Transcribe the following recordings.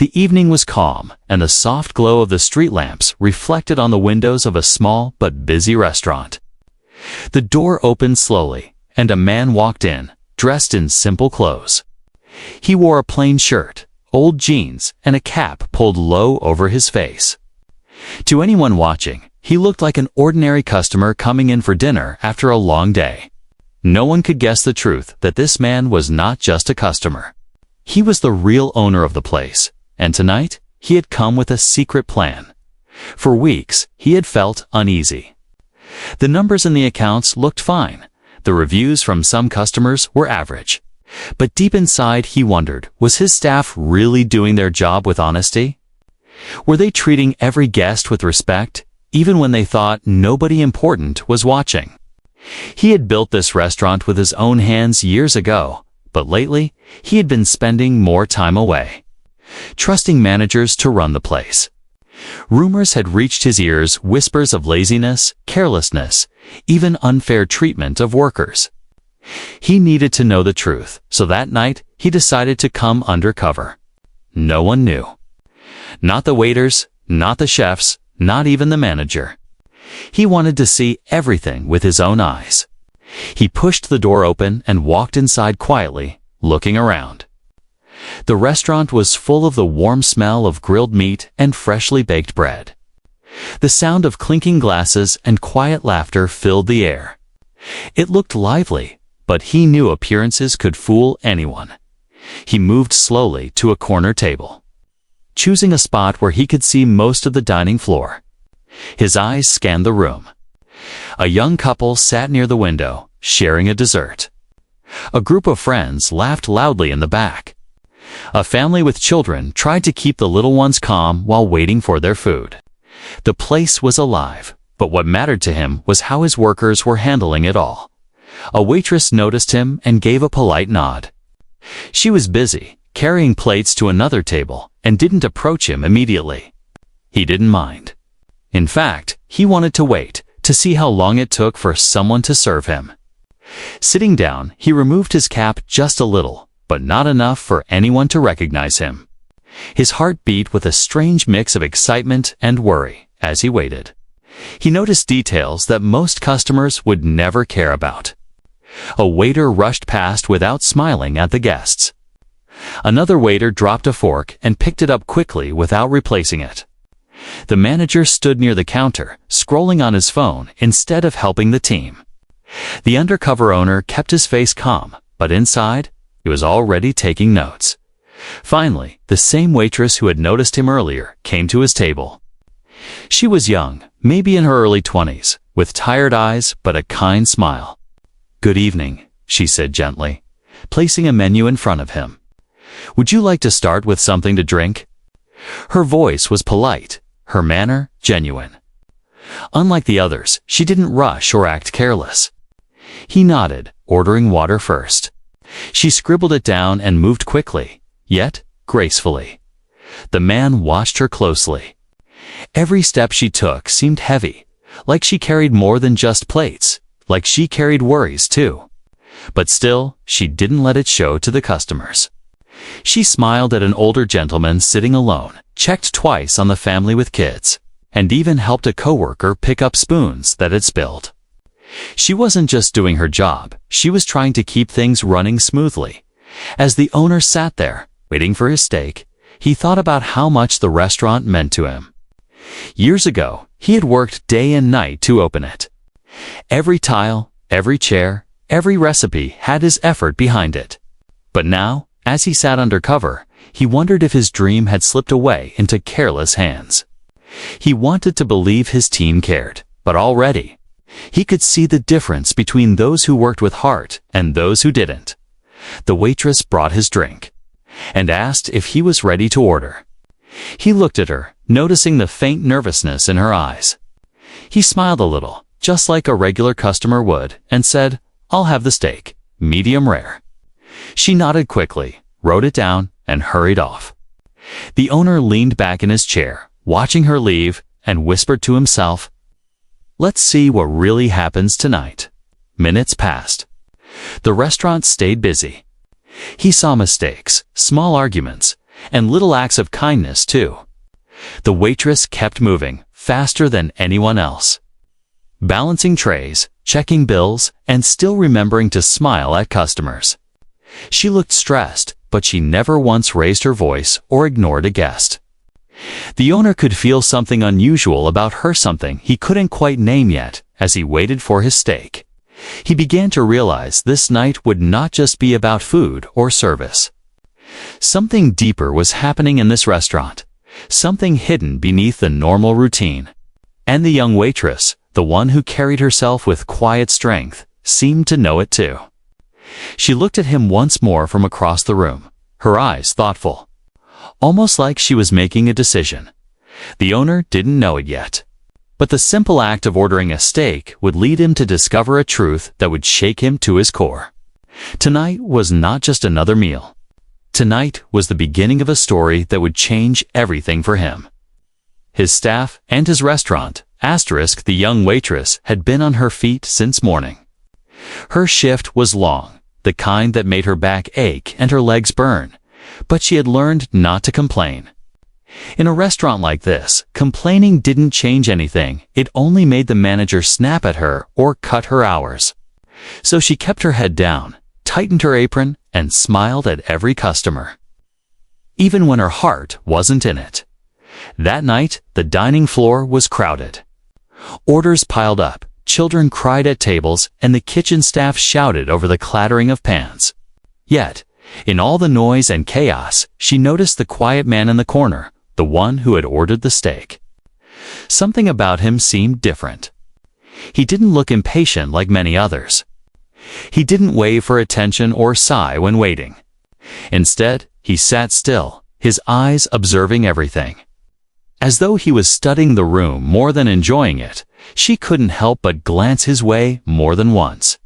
The evening was calm, and the soft glow of the street lamps reflected on the windows of a small but busy restaurant. The door opened slowly, and a man walked in, dressed in simple clothes. He wore a plain shirt, old jeans, and a cap pulled low over his face. To anyone watching, he looked like an ordinary customer coming in for dinner after a long day. No one could guess the truth that this man was not just a customer. He was the real owner of the place, and tonight he had come with a secret plan. For weeks, he had felt uneasy. The numbers in the accounts looked fine. The reviews from some customers were average. But deep inside, he wondered, was his staff really doing their job with honesty? Were they treating every guest with respect, even when they thought nobody important was watching? He had built this restaurant with his own hands years ago, but lately, he had been spending more time away, trusting managers to run the place. Rumors had reached his ears, whispers of laziness, carelessness, even unfair treatment of workers. He needed to know the truth, so that night he decided to come undercover. No one knew. Not the waiters, not the chefs, not even the manager. He wanted to see everything with his own eyes. He pushed the door open and walked inside quietly, looking around. The restaurant was full of the warm smell of grilled meat and freshly baked bread. The sound of clinking glasses and quiet laughter filled the air. It looked lively, but he knew appearances could fool anyone. He moved slowly to a corner table, choosing a spot where he could see most of the dining floor. His eyes scanned the room. A young couple sat near the window, sharing a dessert. A group of friends laughed loudly in the back. A family with children tried to keep the little ones calm while waiting for their food. The place was alive, but what mattered to him was how his workers were handling it all. A waitress noticed him and gave a polite nod. She was busy, carrying plates to another table, and didn't approach him immediately. He didn't mind. In fact, he wanted to wait, to see how long it took for someone to serve him. Sitting down, he removed his cap just a little, but not enough for anyone to recognize him. His heart beat with a strange mix of excitement and worry as he waited. He noticed details that most customers would never care about. A waiter rushed past without smiling at the guests. Another waiter dropped a fork and picked it up quickly without replacing it. The manager stood near the counter, scrolling on his phone instead of helping the team. The undercover owner kept his face calm, but inside, he was already taking notes. Finally, the same waitress who had noticed him earlier came to his table. She was young, maybe in her early 20s, with tired eyes but a kind smile. "Good evening," she said gently, placing a menu in front of him. "Would you like to start with something to drink?" Her voice was polite, her manner genuine. Unlike the others, she didn't rush or act careless. He nodded, ordering water first. She scribbled it down and moved quickly, yet gracefully. The man watched her closely. Every step she took seemed heavy, like she carried more than just plates, like she carried worries too. But still, she didn't let it show to the customers. She smiled at an older gentleman sitting alone, checked twice on the family with kids, and even helped a coworker pick up spoons that had spilled. She wasn't just doing her job, she was trying to keep things running smoothly. As the owner sat there, waiting for his steak, he thought about how much the restaurant meant to him. Years ago, he had worked day and night to open it. Every tile, every chair, every recipe had his effort behind it. But now, as he sat undercover, he wondered if his dream had slipped away into careless hands. He wanted to believe his team cared, but already, he could see the difference between those who worked with heart and those who didn't. The waitress brought his drink and asked if he was ready to order. He looked at her, noticing the faint nervousness in her eyes. He smiled a little, just like a regular customer would, and said, "I'll have the steak, medium rare." She nodded quickly, wrote it down, and hurried off. The owner leaned back in his chair, watching her leave, and whispered to himself, "Let's see what really happens tonight." Minutes passed. The restaurant stayed busy. He saw mistakes, small arguments, And little acts of kindness, too. The waitress kept moving, faster than anyone else. Balancing trays, checking bills, and still remembering to smile at customers. She looked stressed, but she never once raised her voice or ignored a guest. The owner could feel something unusual about her, something he couldn't quite name yet, as he waited for his steak. He began to realize this night would not just be about food or service. Something deeper was happening in this restaurant, something hidden beneath the normal routine. And the young waitress, the one who carried herself with quiet strength, seemed to know it too. She looked at him once more from across the room, her eyes thoughtful, almost like she was making a decision. The owner didn't know it yet, but the simple act of ordering a steak would lead him to discover a truth that would shake him to his core. Tonight was not just another meal. Tonight was the beginning of a story that would change everything for him. His staff and his restaurant, the young waitress, had been on her feet since morning. Her shift was long, the kind that made her back ache and her legs burn, but she had learned not to complain. In a restaurant like this, complaining didn't change anything. It only made the manager snap at her or cut her hours. So she kept her head down, tightened her apron, and smiled at every customer, even when her heart wasn't in it. That night, the dining floor was crowded. Orders piled up, children cried at tables, and the kitchen staff shouted over the clattering of pans. Yet, in all the noise and chaos, she noticed the quiet man in the corner, the one who had ordered the steak. Something about him seemed different. He didn't look impatient like many others. He didn't wave for attention or sigh when waiting. Instead, he sat still, his eyes observing everything. As though he was studying the room more than enjoying it, she couldn't help but glance his way more than once.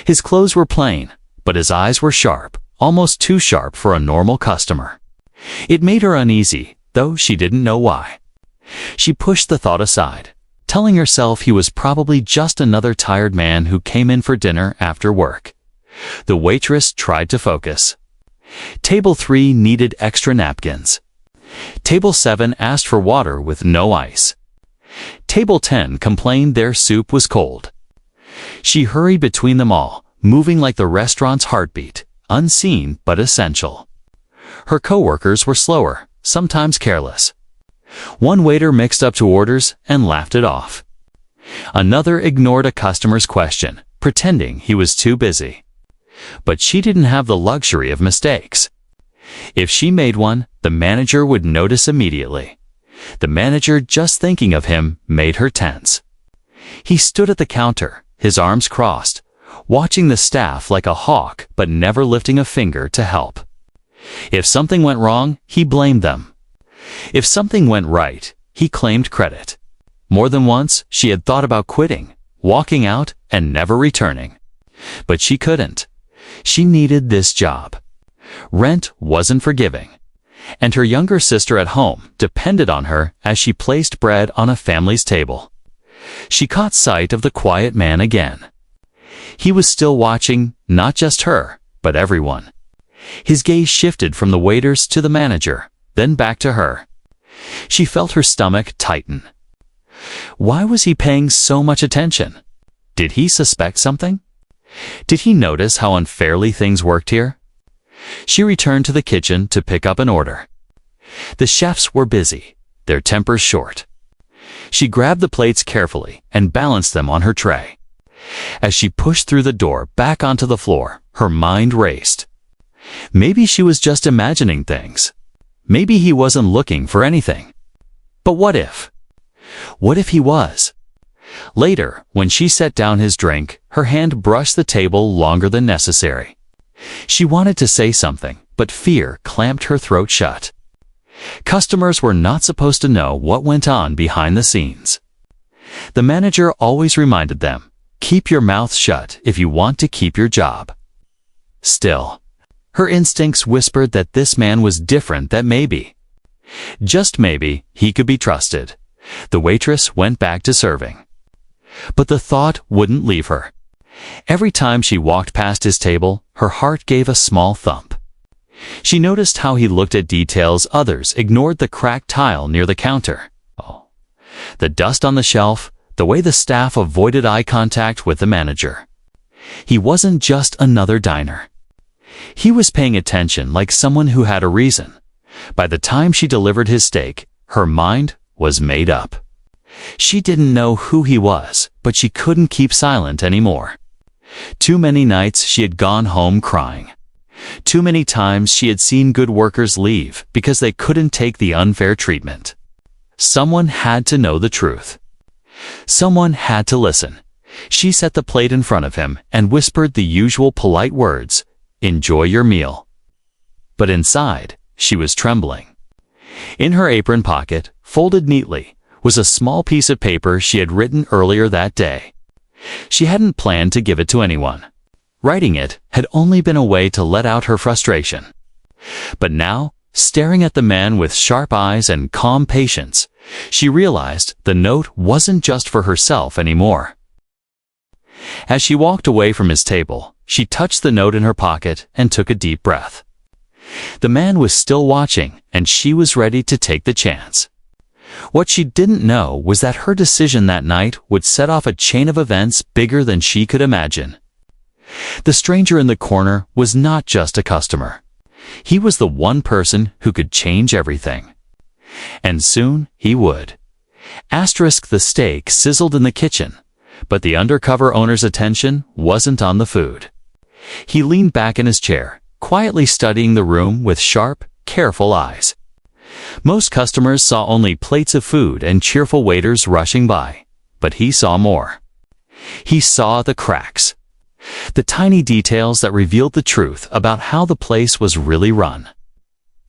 His clothes were plain, but his eyes were sharp, almost too sharp for a normal customer. It made her uneasy, though she didn't know why. She pushed the thought aside, telling herself he was probably just another tired man who came in for dinner after work. The waitress tried to focus. Table 3 needed extra napkins. Table 7 asked for water with no ice. Table 10 complained their soup was cold. She hurried between them all, moving like the restaurant's heartbeat, unseen but essential. Her coworkers were slower, sometimes careless. One waiter mixed up two orders and laughed it off. Another ignored a customer's question, pretending he was too busy. But she didn't have the luxury of mistakes. If she made one, the manager would notice immediately. The manager just thinking of him made her tense. He stood at the counter, his arms crossed, watching the staff like a hawk but never lifting a finger to help. If something went wrong, he blamed them. If something went right, he claimed credit. More than once, she had thought about quitting, walking out, and never returning. But she couldn't. She needed this job. Rent wasn't forgiving, and her younger sister at home depended on her as she placed bread on a family's table. She caught sight of the quiet man again. He was still watching, not just her, but everyone. His gaze shifted from the waiters to the manager, then back to her. She felt her stomach tighten. Why was he paying so much attention? Did he suspect something? Did he notice how unfairly things worked here? She returned to the kitchen to pick up an order. The chefs were busy, their tempers short. She grabbed the plates carefully and balanced them on her tray. As she pushed through the door back onto the floor, her mind raced. Maybe she was just imagining things. Maybe he wasn't looking for anything. But what if? What if he was? Later, when she set down his drink, her hand brushed the table longer than necessary. She wanted to say something, but fear clamped her throat shut. Customers were not supposed to know what went on behind the scenes. The manager always reminded them, keep your mouth shut if you want to keep your job. Still, her instincts whispered that this man was different, that maybe, just maybe, he could be trusted. The waitress went back to serving. But the thought wouldn't leave her. Every time she walked past his table, her heart gave a small thump. She noticed how he looked at details others ignored: the cracked tile near the counter, the dust on the shelf, the way the staff avoided eye contact with the manager. He wasn't just another diner. He was paying attention like someone who had a reason. By the time she delivered his steak, her mind was made up. She didn't know who he was, but she couldn't keep silent anymore. Too many nights she had gone home crying. Too many times she had seen good workers leave because they couldn't take the unfair treatment. Someone had to know the truth. Someone had to listen. She set the plate in front of him and whispered the usual polite words, "Enjoy your meal." But inside, she was trembling. In her apron pocket, folded neatly, was a small piece of paper she had written earlier that day. She hadn't planned to give it to anyone. Writing it had only been a way to let out her frustration. But now, staring at the man with sharp eyes and calm patience, she realized the note wasn't just for herself anymore. As she walked away from his table, she touched the note in her pocket and took a deep breath. The man was still watching, and she was ready to take the chance. What she didn't know was that her decision that night would set off a chain of events bigger than she could imagine. The stranger in the corner was not just a customer. He was the one person who could change everything. And soon he would. The steak sizzled in the kitchen, but the Undercover owner's attention wasn't on the food. He leaned back in his chair, quietly studying the room with sharp, careful eyes. Most customers saw only plates of food and cheerful waiters rushing by, but he saw more. He saw the cracks. The tiny details that revealed the truth about how the place was really run.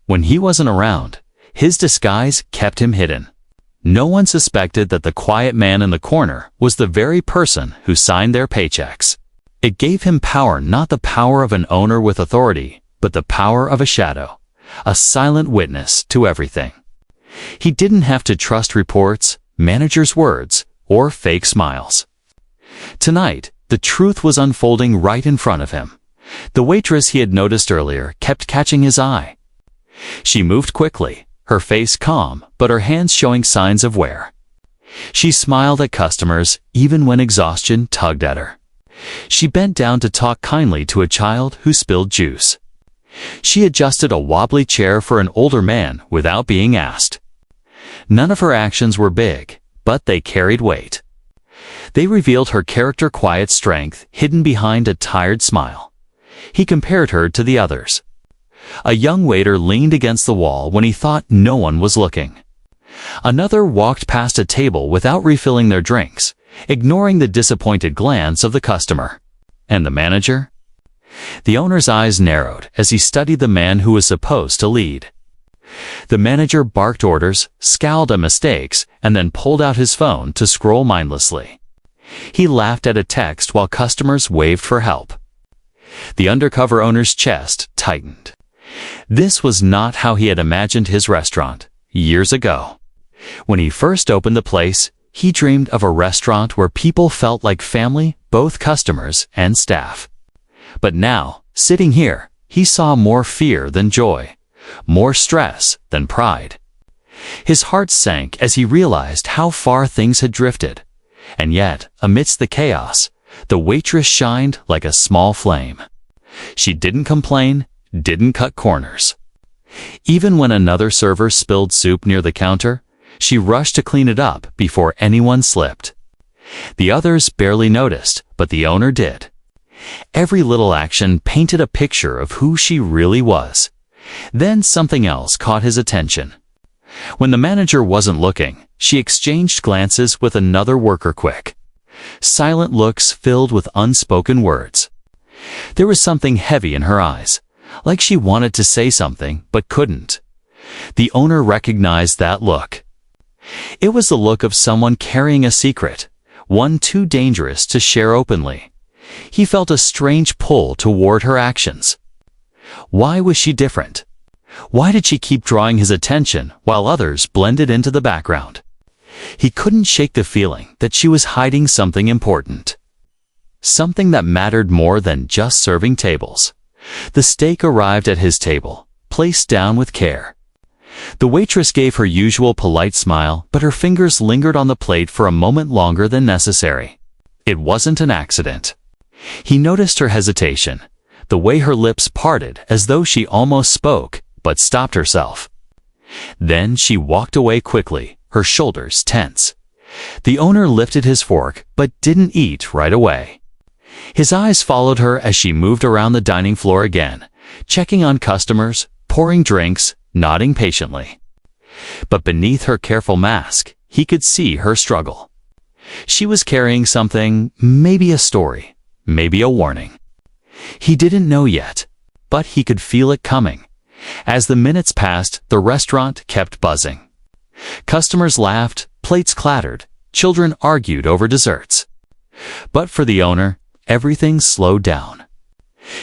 When he wasn't around, his disguise kept him hidden. No one suspected that the quiet man in the corner was the very person who signed their paychecks. It gave him power, not the power of an owner with authority, but the power of a shadow, a silent witness to everything. He didn't have to trust reports, managers' words, or fake smiles. Tonight, the truth was unfolding right in front of him. The waitress he had noticed earlier kept catching his eye. She moved quickly, her face calm, but her hands showing signs of wear. She smiled at customers even when exhaustion tugged at her. She bent down to talk kindly to a child who spilled juice. She adjusted a wobbly chair for an older man without being asked. None of her actions were big, but they carried weight. They revealed her character, quiet strength hidden behind a tired smile. He compared her to the others. A young waiter leaned against the wall when he thought no one was looking. Another walked past a table without refilling their drinks, ignoring the disappointed glance of the customer. And the manager? The owner's eyes narrowed as he studied the man who was supposed to lead. The manager barked orders, scowled at mistakes, and then pulled out his phone to scroll mindlessly. He laughed at a text while customers waved for help. The Undercover owner's chest tightened. This was not how he had imagined his restaurant years ago. When he first opened the place, he dreamed of a restaurant where people felt like family, both customers and staff. But now, sitting here, he saw more fear than joy, more stress than pride. His heart sank as he realized how far things had drifted. And yet, amidst the chaos, the waitress shined like a small flame. She didn't complain, didn't cut corners. Even when another server spilled soup near the counter, she rushed to clean it up before anyone slipped. The others barely noticed, but the owner did. Every little action painted a picture of who she really was. Then something else caught his attention. When the manager wasn't looking, she exchanged glances with another worker quick. Silent looks filled with unspoken words. There was something heavy in her eyes, like she wanted to say something but couldn't. The owner recognized that look. It was the look of someone carrying a secret, one too dangerous to share openly. He felt a strange pull toward her actions. Why was she different? Why did she keep drawing his attention while others blended into the background? He couldn't shake the feeling that she was hiding something important. Something that mattered more than just serving tables. The steak arrived at his table, placed down with care. The waitress gave her usual polite smile, but her fingers lingered on the plate for a moment longer than necessary. It wasn't an accident. He noticed her hesitation, the way her lips parted as though she almost spoke, but stopped herself. Then she walked away quickly, her shoulders tense. The owner lifted his fork, but didn't eat right away. His eyes followed her as she moved around the dining floor again, checking on customers, pouring drinks, nodding patiently. But beneath her careful mask, he could see her struggle. She was carrying something, maybe a story, maybe a warning. He didn't know yet, but he could feel it coming. As the minutes passed, the restaurant kept buzzing. Customers laughed, plates clattered, children argued over desserts. But for the owner, everything slowed down.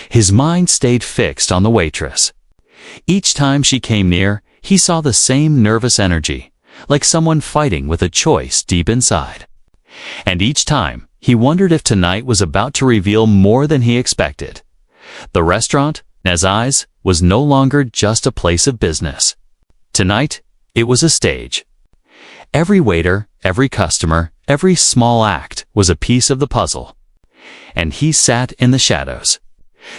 His mind stayed fixed on the waitress. Each time she came near, he saw the same nervous energy, like someone fighting with a choice deep inside. And each time, he wondered if tonight was about to reveal more than he expected. The restaurant, in his eyes, was no longer just a place of business. Tonight, it was a stage. Every waiter, every customer, every small act was a piece of the puzzle. And he sat in the shadows,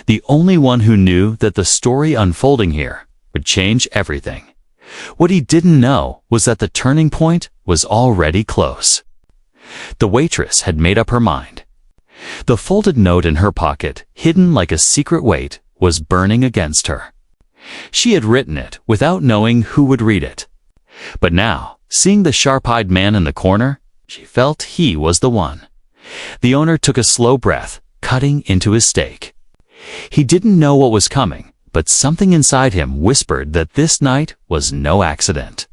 the only one who knew that the story unfolding here would change everything. What he didn't know was that the turning point was already close. The waitress had made up her mind. The folded note in her pocket, hidden like a secret weight, was burning against her. She had written it without knowing who would read it. But now, seeing the sharp-eyed man in the corner, she felt he was the one. The owner took a slow breath, cutting into his steak. He didn't know what was coming, but something inside him whispered that this night was no accident.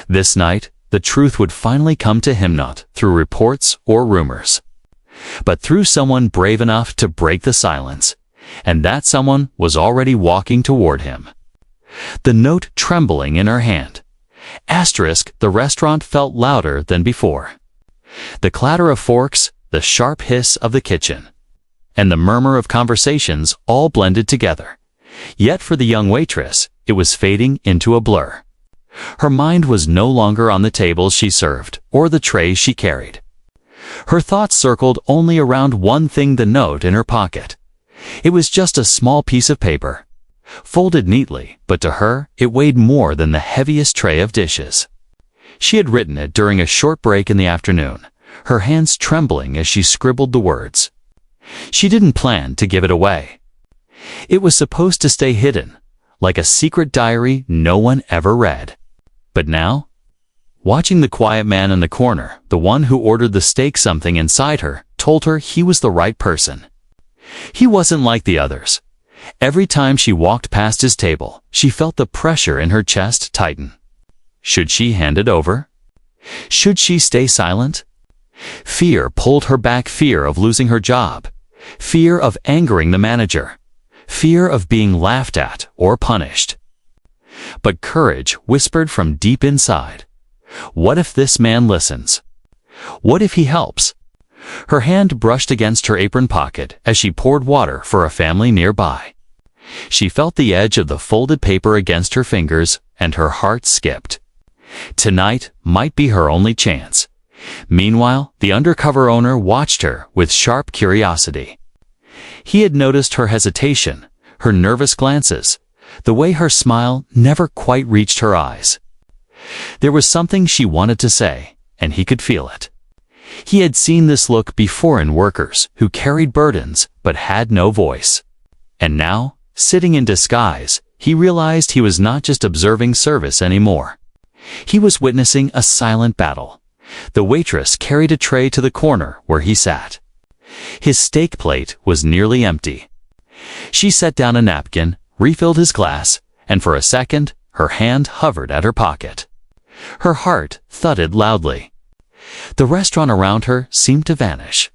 This night, the truth would finally come to him, not through reports or rumors, but through someone brave enough to break the silence, and that someone was already walking toward him. The note trembling in her hand. The restaurant felt louder than before. The clatter of forks, the sharp hiss of the kitchen, and the murmur of conversations all blended together. Yet for the young waitress, it was fading into a blur. Her mind was no longer on the tables she served or the trays she carried. Her thoughts circled only around one thing: the note in her pocket. It was just a small piece of paper, folded neatly, but to her, it weighed more than the heaviest tray of dishes. She had written it during a short break in the afternoon, her hands trembling as she scribbled the words. She didn't plan to give it away. It was supposed to stay hidden, like a secret diary no one ever read. But now, watching the quiet man in the corner, the one who ordered the steak, something inside her told her he was the right person. He wasn't like the others. Every time she walked past his table, she felt the pressure in her chest tighten. Should she hand it over? Should she stay silent? Fear pulled her back, fear of losing her job, fear of angering the manager, fear of being laughed at or punished. But courage whispered from deep inside. What if this man listens? What if he helps? Her hand brushed against her apron pocket as she poured water for a family nearby. She felt the edge of the folded paper against her fingers, and her heart skipped. Tonight might be her only chance. Meanwhile, the undercover owner watched her with sharp curiosity. He had noticed her hesitation, her nervous glances, the way her smile never quite reached her eyes. There was something she wanted to say, and he could feel it. He had seen this look before in workers who carried burdens but had no voice. And now, sitting in disguise, he realized he was not just observing service anymore. He was witnessing a silent battle. The waitress carried a tray to the corner where he sat. His steak plate was nearly empty. She set down a napkin, refilled his glass, and for a second, her hand hovered at her pocket. Her heart thudded loudly. The restaurant around her seemed to vanish.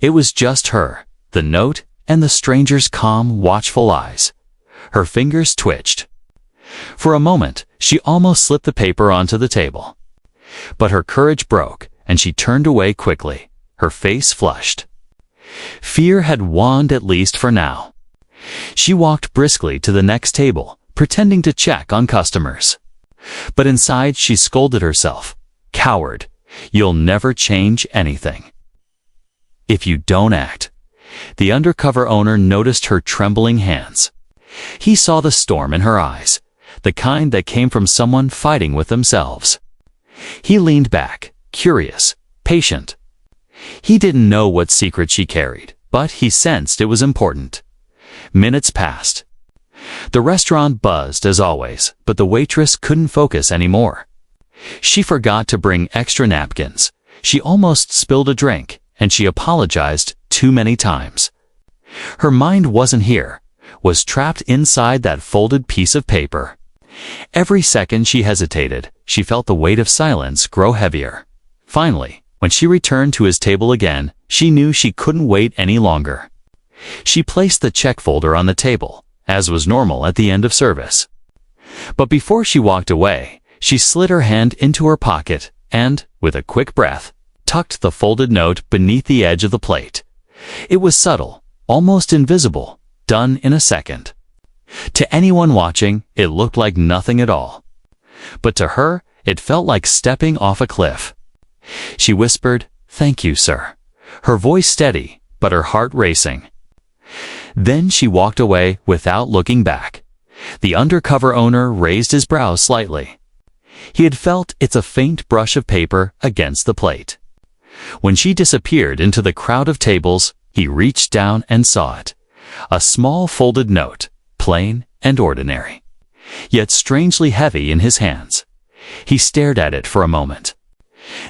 It was just her, the note, and the stranger's calm, watchful eyes. Her fingers twitched. For a moment, she almost slipped the paper onto the table. But her courage broke, and she turned away quickly, her face flushed. Fear had won, at least for now. She walked briskly to the next table, pretending to check on customers. But inside she scolded herself. Coward, you'll never change anything. If you don't act. The undercover owner noticed her trembling hands. He saw the storm in her eyes, the kind that came from someone fighting with themselves. He leaned back, curious, patient. He didn't know what secret she carried, but he sensed it was important. Minutes passed. The restaurant buzzed as always, but the waitress couldn't focus anymore. She forgot to bring extra napkins. She almost spilled a drink, and she apologized too many times. Her mind wasn't here, was trapped inside that folded piece of paper. Every second she hesitated, she felt the weight of silence grow heavier. Finally, when she returned to his table again, she knew she couldn't wait any longer. She placed the check folder on the table, as was normal at the end of service. But before she walked away, she slid her hand into her pocket and, with a quick breath, tucked the folded note beneath the edge of the plate. It was subtle, almost invisible, done in a second. To anyone watching, it looked like nothing at all. But to her, it felt like stepping off a cliff. She whispered, "Thank you, sir," her voice steady, but her heart racing. Then she walked away without looking back. The undercover owner raised his brows slightly. He had felt it's a faint brush of paper against the plate. When she disappeared into the crowd of tables, he reached down and saw it. A small folded note, plain and ordinary, yet strangely heavy in his hands. He stared at it for a moment.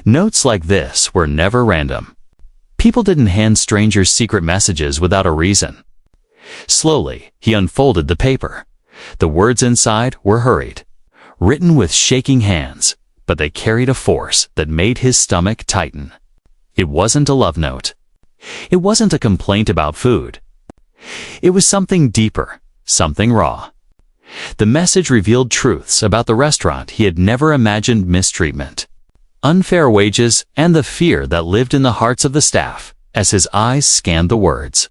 Notes like this were never random. People didn't hand strangers secret messages without a reason. Slowly, he unfolded the paper. The words inside were hurried, written with shaking hands, but they carried a force that made his stomach tighten. It wasn't a love note. It wasn't a complaint about food. It was something deeper, something raw. The message revealed truths about the restaurant he had never imagined: mistreatment, unfair wages, and the fear that lived in the hearts of the staff. As his eyes scanned the words,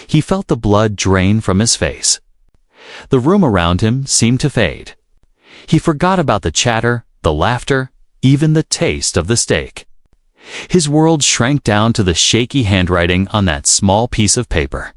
he felt the blood drain from his face. The room around him seemed to fade. He forgot about the chatter, the laughter, even the taste of the steak. His world shrank down to the shaky handwriting on that small piece of paper.